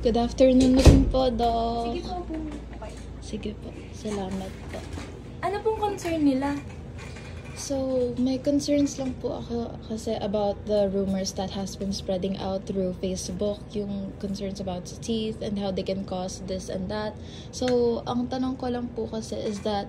Good afternoon din po, Doc. Sige po. Okay. Sige po. Salamat po. Ano pong concern nila? So, may concerns lang po ako kasi about the rumors that has been spreading out through Facebook, yung concerns about the teeth and how they can cause this and that. So, ang tanong ko lang po kasi is that,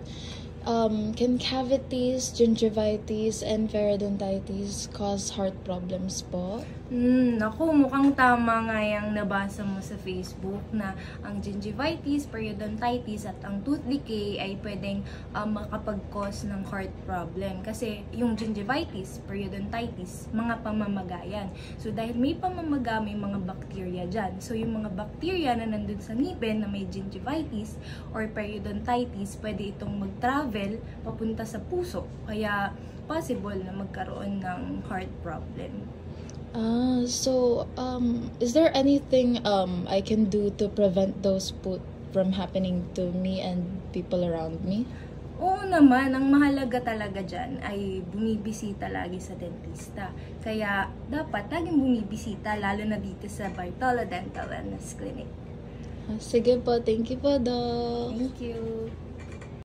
can cavities, gingivitis, and periodontitis cause heart problems po? Naku, mukhang tama nga yung nabasa mo sa Facebook na ang gingivitis, periodontitis at ang tooth decay ay pwedeng makapag-cause ng heart problem. Kasi yung gingivitis, periodontitis, mga pamamagayan. So dahil may pamamaga, may mga bacteria dyan. So yung mga bacteria na nandun sa ngipin na may gingivitis or periodontitis, pwede itong mag-travel papunta sa puso. Kaya possible na magkaroon ng heart problem. Is there anything I can do to prevent those from happening to me and people around me? Oo naman, ang mahalaga talaga dyan ay bumibisita lagi sa dentista. Kaya dapat laging bumibisita, lalo na dito sa Bartolo Dental Wellness Clinic. Sige po, thank you po, Doc. Thank you.